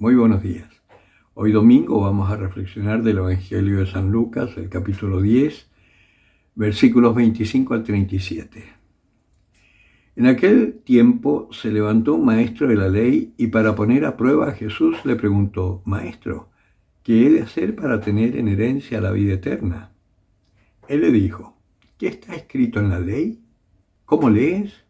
Muy buenos días. Hoy domingo vamos a reflexionar del Evangelio de San Lucas, el capítulo 10, versículos 25 al 37. En aquel tiempo se levantó un maestro de la ley y para poner a prueba a Jesús le preguntó: Maestro, ¿qué he de hacer para tener en herencia la vida eterna? Él le dijo: ¿Qué está escrito en la ley? ¿Cómo lees?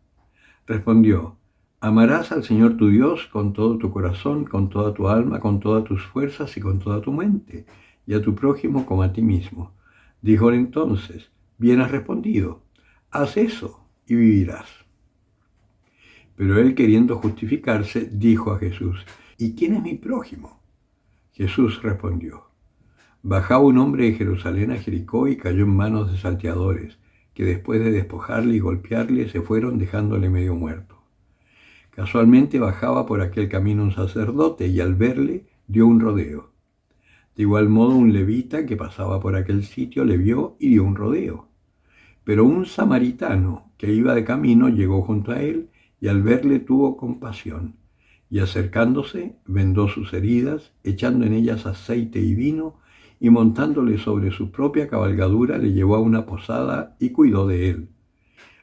Respondió: Amarás al Señor tu Dios con todo tu corazón, con toda tu alma, con todas tus fuerzas y con toda tu mente, y a tu prójimo como a ti mismo. Díjole entonces: Bien has respondido, haz eso y vivirás. Pero él, queriendo justificarse, dijo a Jesús: ¿Y quién es mi prójimo? Jesús respondió: Bajaba un hombre de Jerusalén a Jericó y cayó en manos de salteadores, que después de despojarle y golpearle se fueron dejándole medio muerto. Casualmente bajaba por aquel camino un sacerdote y al verle dio un rodeo. De igual modo un levita que pasaba por aquel sitio le vio y dio un rodeo. Pero un samaritano que iba de camino llegó junto a él y al verle tuvo compasión y acercándose vendó sus heridas, echando en ellas aceite y vino y montándole sobre su propia cabalgadura le llevó a una posada y cuidó de él.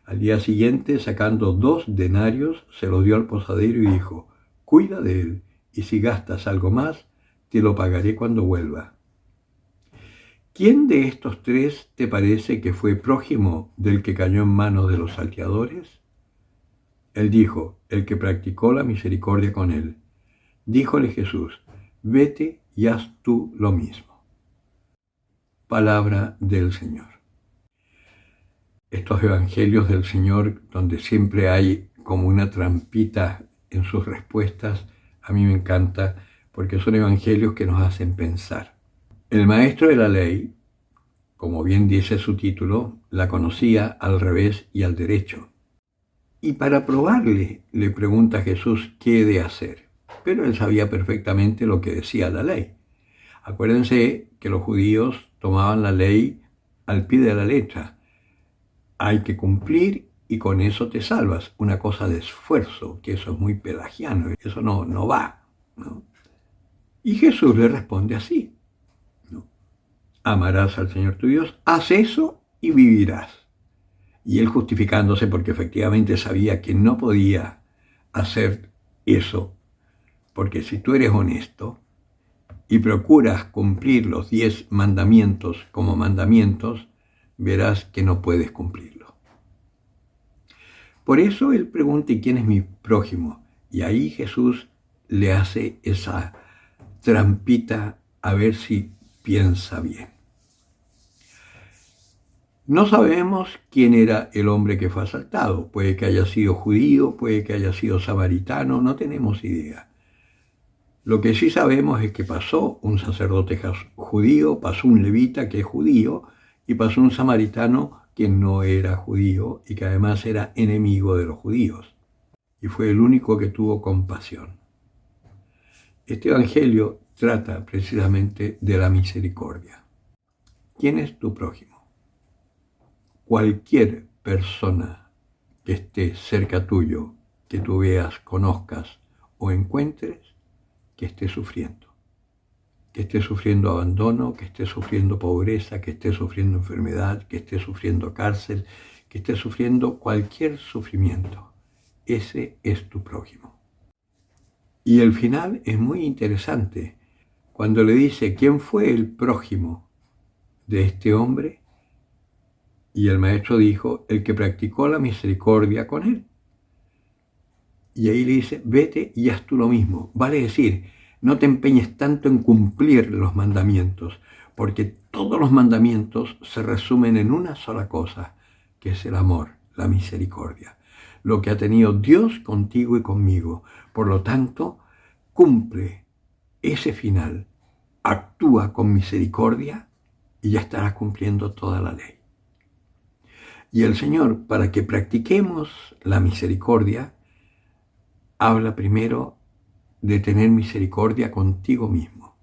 Al día siguiente, sacando 2 denarios, se los dio al posadero y dijo: Cuida de él, y si gastas algo más, te lo pagaré cuando vuelva. ¿Quién de estos 3 te parece que fue prójimo del que cayó en manos de los salteadores? Él dijo: el que practicó la misericordia con él. Díjole Jesús: Vete y haz tú lo mismo. Palabra del Señor. Estos evangelios del Señor, donde siempre hay como una trampita en sus respuestas, a mí me encanta porque son evangelios que nos hacen pensar. El maestro de la ley, como bien dice su título, la conocía al revés y al derecho. Y para probarle, le pregunta a Jesús qué he de hacer. Pero él sabía perfectamente lo que decía la ley. Acuérdense que los judíos tomaban la ley al pie de la letra. Hay que cumplir y con eso te salvas. Una cosa de esfuerzo, que eso es muy pelagiano, eso no va, ¿no? Y Jesús le responde así, ¿no? Amarás al Señor tu Dios, haz eso y vivirás. Y él justificándose porque efectivamente sabía que no podía hacer eso, porque si tú eres honesto y procuras cumplir los 10 mandamientos como mandamientos, verás que no puedes cumplirlo. Por eso él pregunta: ¿y quién es mi prójimo? Y ahí Jesús le hace esa trampita a ver si piensa bien. No sabemos quién era el hombre que fue asaltado. Puede que haya sido judío, puede que haya sido samaritano, no tenemos idea. Lo que sí sabemos es que pasó un sacerdote judío, pasó un levita que es judío y pasó un samaritano que no era judío y que además era enemigo de los judíos. Y fue el único que tuvo compasión. Este evangelio trata precisamente de la misericordia. ¿Quién es tu prójimo? Cualquier persona que esté cerca tuyo, que tú veas, conozcas o encuentres, que esté sufriendo. Que esté sufriendo abandono, que esté sufriendo pobreza, que esté sufriendo enfermedad, que esté sufriendo cárcel, que esté sufriendo cualquier sufrimiento. Ese es tu prójimo. Y el final es muy interesante. Cuando le dice quién fue el prójimo de este hombre, y el maestro dijo: el que practicó la misericordia con él. Y ahí le dice: vete y haz tú lo mismo. Vale decir, no te empeñes tanto en cumplir los mandamientos, porque todos los mandamientos se resumen en una sola cosa, que es el amor, la misericordia. Lo que ha tenido Dios contigo y conmigo. Por lo tanto, cumple ese final, actúa con misericordia y ya estarás cumpliendo toda la ley. Y el Señor, para que practiquemos la misericordia, habla primero de tener misericordia contigo mismo.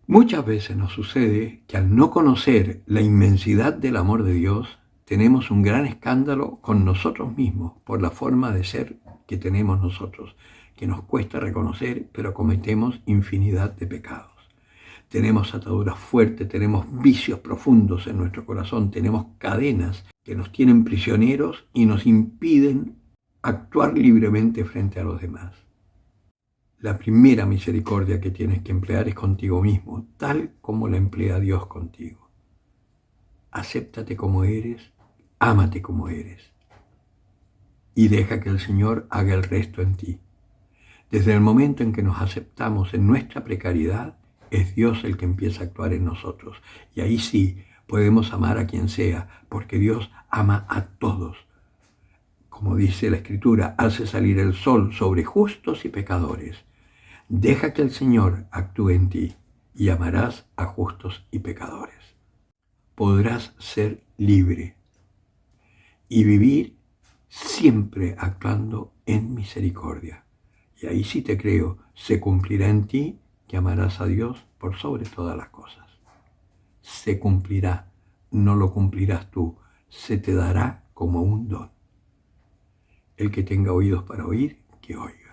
Muchas veces nos sucede que al no conocer la inmensidad del amor de Dios, tenemos un gran escándalo con nosotros mismos por la forma de ser que tenemos nosotros, que nos cuesta reconocer, pero cometemos infinidad de pecados. Tenemos ataduras fuertes, tenemos vicios profundos en nuestro corazón, tenemos cadenas que nos tienen prisioneros y nos impiden actuar libremente frente a los demás. La primera misericordia que tienes que emplear es contigo mismo, tal como la emplea Dios contigo. Acéptate como eres, ámate como eres y deja que el Señor haga el resto en ti. Desde el momento en que nos aceptamos en nuestra precariedad, es Dios el que empieza a actuar en nosotros. Y ahí sí podemos amar a quien sea, porque Dios ama a todos. Como dice la Escritura, hace salir el sol sobre justos y pecadores. Deja que el Señor actúe en ti y amarás a justos y pecadores. Podrás ser libre y vivir siempre actuando en misericordia. Y ahí sí te creo, se cumplirá en ti que amarás a Dios por sobre todas las cosas. Se cumplirá, no lo cumplirás tú, se te dará como un don. El que tenga oídos para oír, que oiga.